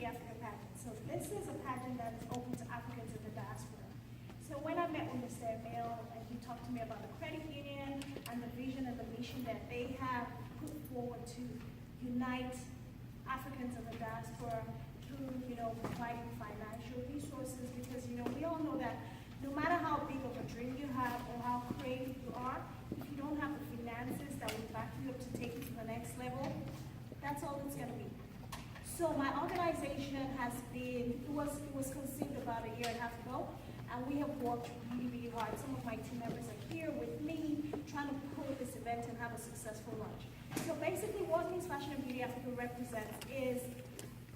Beauty Africa pageant. So this is a pageant that is open to Africans in the diaspora. So when I met with Mr. Emil and he talked to me about the credit union and the vision and the mission that they have put forward to unite Africans in the diaspora through, providing financial resources, because, we all know that no matter how big of a dream you have or how creative you are, if you don't have the finances that will back you up to take you to the next level, that's all it's going to be. So my organization has been, it was conceived about a year and a half ago, and we have worked really, really hard. Some of my team members are here with me, trying to pull this event and have a successful launch. So basically what Miss Fashion and Beauty Africa represents is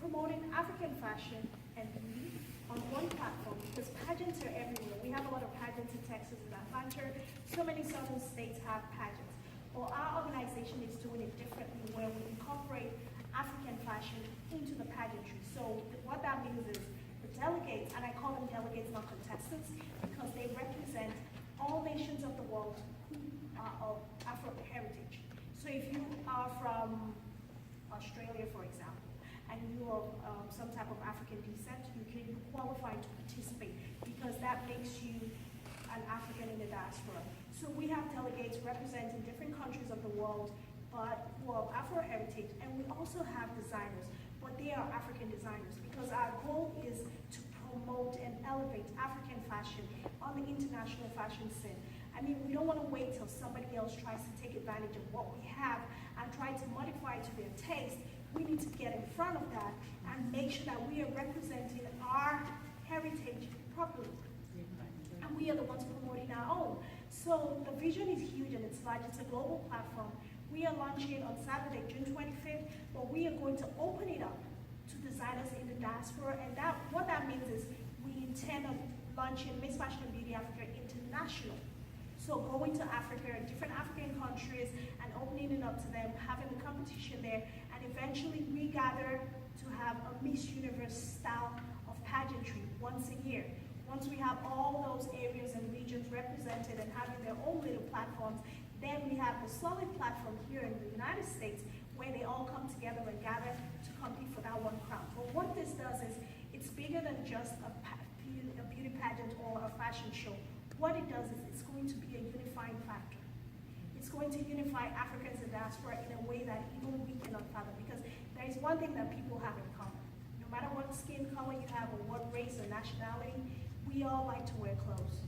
promoting African fashion and beauty on one platform, because pageants are everywhere. We have a lot of pageants in Texas and Atlanta. So many southern states have pageants. Well, our organization is doing it differently, where we incorporate African fashion into the pageantry. So what that means is the delegates, and I call them delegates, not contestants, because they represent all nations of the world who are of Afro heritage. So if you are from Australia, for example, and you are some type of African descent, you can qualify to participate, because that makes you an African in the diaspora. So we have delegates representing different countries of the world, but who are Afro heritage, and we also have designers, but they are African designers, because our goal is to promote and elevate African fashion on the international fashion scene. I mean, we don't want to wait till somebody else tries to take advantage of what we have and try to modify it to their taste. We need to get in front of that and make sure that we are representing our heritage properly. And we are the ones promoting our own. So the vision is huge and it's large. It's a global platform. We are launching on Saturday, June 25th, but we are going to open it up to designers in the diaspora. And what that means is we intend on launching Miss Fashion and Beauty Africa International. So going to Africa, different African countries, and opening it up to them, having the competition there, and eventually we gather to have a Miss Universe style of pageantry once a year. Once we have all those areas and regions represented and having their own little platforms, then we have the solid platform here in the United States where they all come together and gather to compete for that one crown. But what this does is, it's bigger than just a beauty pageant or a fashion show. What it does is it's going to be a unifying factor. It's going to unify Africans and diaspora in a way that even we cannot fathom, because there is one thing that people have in common. No matter what skin color you have or what race or nationality, we all like to wear clothes.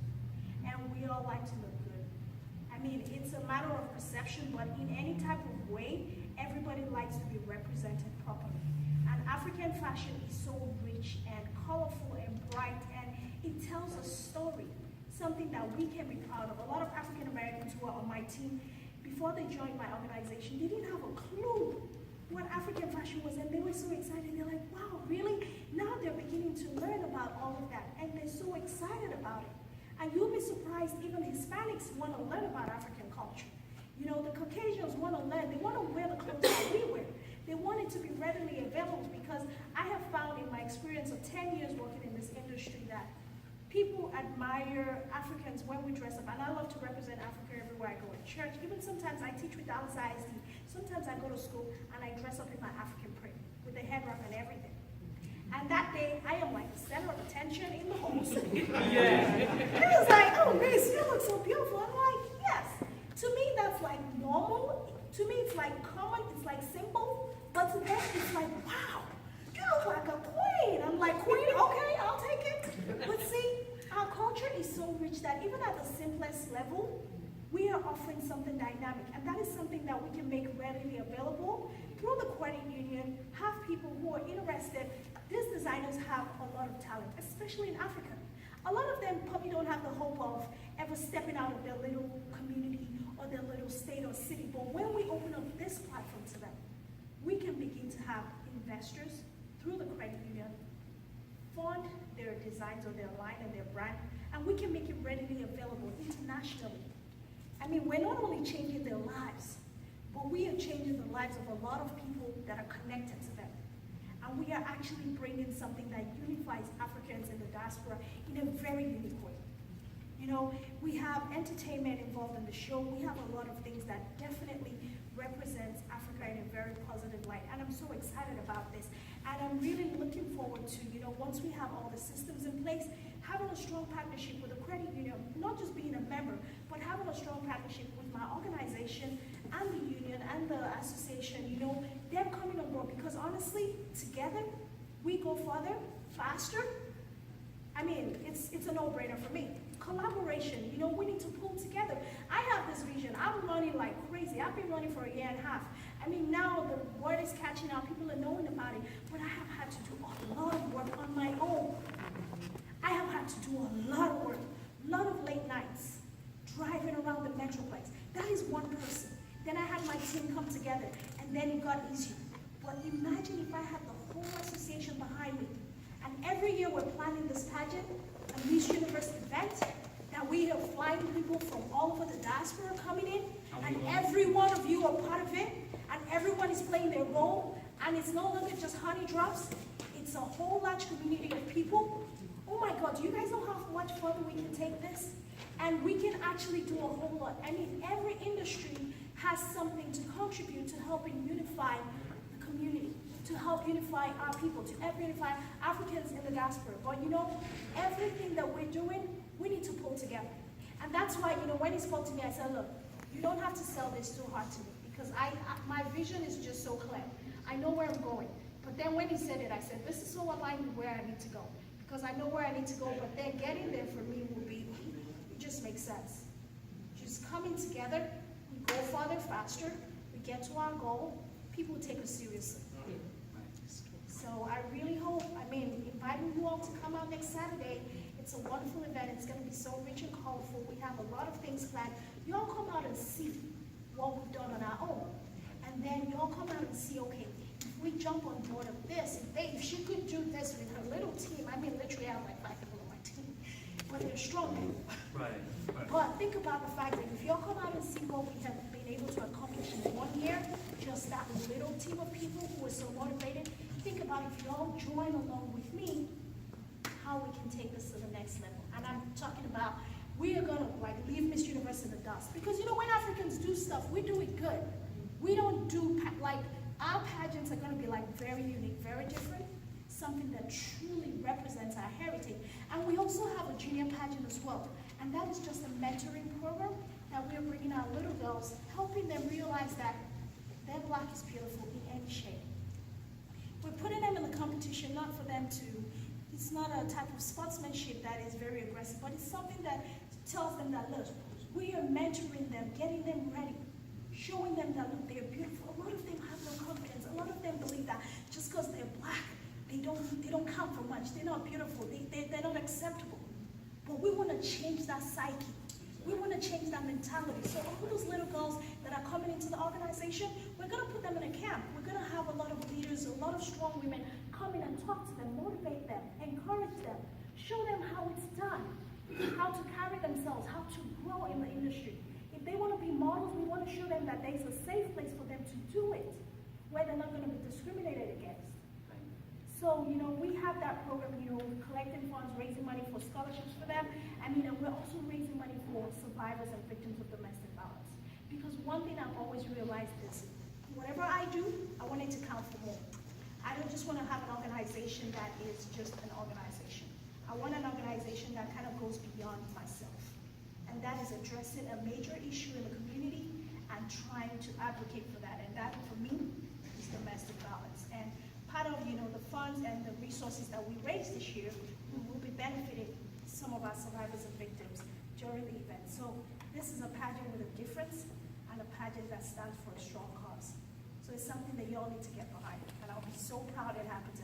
And we all like to look good. I mean, it's a matter of perception, but in any type of way, everybody likes to be represented properly. And African fashion is so rich and colorful and bright, and it tells a story. Something that we can be proud of. A lot of African Americans who are on my team, before they joined my organization, they didn't have a clue what African fashion was, and they were so excited. They're like, wow, really? Now they're beginning to learn about all of that, and they're so excited about it. And you'll be surprised, even Hispanics want to learn about African culture. The Caucasians want to learn. They want to wear the clothes that we wear. They want it to be readily available, because I have found in my experience of 10 years working in this industry that people admire Africans when we dress up, and I love to represent Africa everywhere I go in church. Even sometimes I teach with Dallas ISD. Sometimes I go to school and I dress up in my African print with the head wrap and everything. And that day, I am like the center of attention in the whole city. Yeah. It was like, oh, Miss, you look so beautiful. I'm like, yes. To me, that's like normal. To me, it's like common. It's like simple. But to them, it's like, wow, you look like a queen. I'm like, queen? Okay, I'll take it. But see, our culture is so rich that even at the simplest level, we are offering something dynamic. And that is something that we can make readily available through the credit union, have people who are interested. These designers have a lot of talent, especially in Africa. A lot of them probably don't have the hope of ever stepping out of their little community or their little state or city. But when we open up this platform to them, we can begin to have investors through the credit union fund their designs or their line and their brand, and we can make it readily available internationally. I mean, we're not only changing their lives, but we are changing the lives of a lot of people that are connected to them. And we are actually bringing something that unifies Africans in the diaspora in a very unique way. We have entertainment involved in the show. We have a lot of things that definitely represents Africa in a very positive light. And I'm so excited about this. And I'm really looking forward to, once we have all the systems in place, having a strong partnership with the credit union, not just being a member, but having a strong partnership with my organization and the union and the association, them coming on board, because honestly, together, we go further, faster. I mean, it's a no-brainer for me. Collaboration, we need to pull together. I have this vision. I'm running like crazy. I've been running for a year and a half. I mean, now the word is catching out. People are knowing about it. But I have had to do a lot of work on my own. I have had to do a lot of work, a lot of late nights, driving around the Metroplex. That is one person. Then I had my team come together, and then it got easier. But imagine if I had the whole association behind me. And every year we're planning this pageant, a Miss Universe event, that we are flying people from all over the diaspora coming in, and every one of you are part of it, and everyone is playing their role, and it's no longer just Honeydrops, it's a whole large community of people. Oh my God, do you guys know how much further we can take this? And we can actually do a whole lot. I mean, every industry has something to contribute to helping unify the community, to help unify our people, to help unify Africans in the diaspora. But everything that we're doing, we need to pull together. And that's why, when he spoke to me, I said, look, you don't have to sell this too hard to me, because my vision is just so clear. I know where I'm going. But then when he said it, I said, this is so aligned with where I need to go. Because I know where I need to go, but then getting there for me will be, it just makes sense. Just coming together, we go farther, faster, we get to our goal, people take us seriously. So I really hope, inviting you all to come out next Saturday. It's a wonderful event. It's going to be so rich and colorful. We have a lot of things planned. You all come out and see what we've done on our own. And then you all come out and see, okay, if we jump on board of this, if she could do this with her little team, literally I have like 5 people on my team, but they're strong people. Right. But think about the fact that if you all come out and see what we have been able to accomplish in 1 year, just that little team of people who are so motivated, think about if you all join along with me, how we can take this to the next level. And I'm talking about, we are gonna leave Miss Universe in the dust. Because when Africans do stuff, we do it good. We don't do, our pageants are gonna be very unique, very different, something that truly represents our heritage. And we also have a junior pageant as well. And that is just a mentoring program that we are bringing our little girls, helping them realize that their black is beautiful in any shade. We're putting them in the competition not for them to, it's not a type of sportsmanship that is very aggressive, but it's something that tells them that, look, we are mentoring them, getting them ready, showing them that, look, they're beautiful. A lot of them have no confidence. A lot of them believe that just because they're black, they don't count for much. They're not beautiful. They're not acceptable. But we want to change that psyche. We want to change that mentality. So all those little girls that are coming into the organization, we're going to put them in a camp. We're going to have a lot of leaders, a lot of strong women come in and talk to them, motivate them, encourage them, show them how it's done, how to carry themselves, how to grow in the industry. If they want to be models, we want to show them that there's a safe place for them to do it, where they're not going to be discriminated against. So, we have that program, collecting funds, raising money for scholarships for them. And we're also raising money for survivors and victims of domestic violence. Because one thing I've always realized is, whatever I do, I want it to count for more. I don't just want to have an organization that is just an organization. I want an organization that kind of goes beyond myself. And that is addressing a major issue in the community and trying to advocate for that. And that, for me, is domestic violence. And part of, the funds and the resources that we raised this year, we will be benefiting some of our survivors and victims during the event. So this is a pageant with a difference and a pageant that stands for a strong cause. So it's something that you all need to get behind. And I'll be so proud it happened